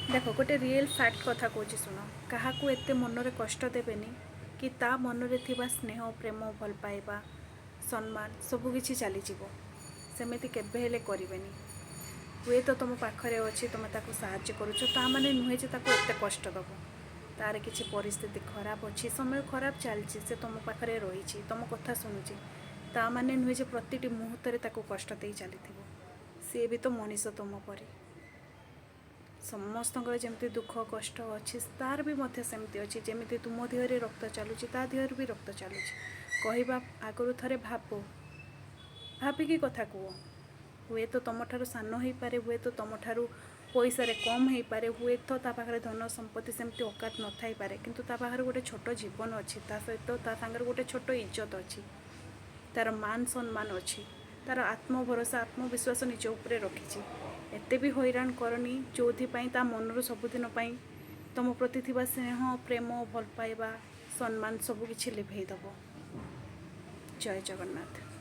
देख गोटे real fact कथा कौच शुण क्या एत मनरे कष्ट देवेनि कि ता मनरे थिबा स्नेह प्रेम भल पाइबा सम्मान सबकि चलीज सेमती केबेले करेनि हुए तो तुम पाखरे अच्छी तुम ताको साहाय्य करुच ता माने नुहे जे ताको एते कष्ट दब तार किसी परिस्थिति खराब अच्छी समय खराब चलती से तुम पाखरे रही तुम कथा शुणुची ता माने नुहे जे प्रतिटी मुहूर्त ताको कष्ट दे चली सी भी तो मनीष तुम परी समस्त जमी दुख कष्ट अच्छी तार भी सेमती अच्छी जमी तुम देहरे रक्त चलुची ता देहर भी रक्त चलुची कहवा आगु थे भाव भाविकी कथा कह हुए तो तुम ठार सान हो पारे हुए तो तुम ठार पैसा कम हो पारे हुए तो पाखे धन संपत्ति सेमती औकात न थाई पारे किंतु ता पाखे गोटे छोट जीवन अच्छी सहित ता सांगे गोटे छोट इज्जत अच्छी तार मान सम्मान अच्छी तार आत्मभरोसा आत्मविश्वास निज उपरे रखी एते भी हैरान करनी जो ता मनर सबुदिन तुम प्रति थिबा स्नेह प्रेम भल पाइबा सम्मान सबकि लिभेदब। जय जगन्नाथ।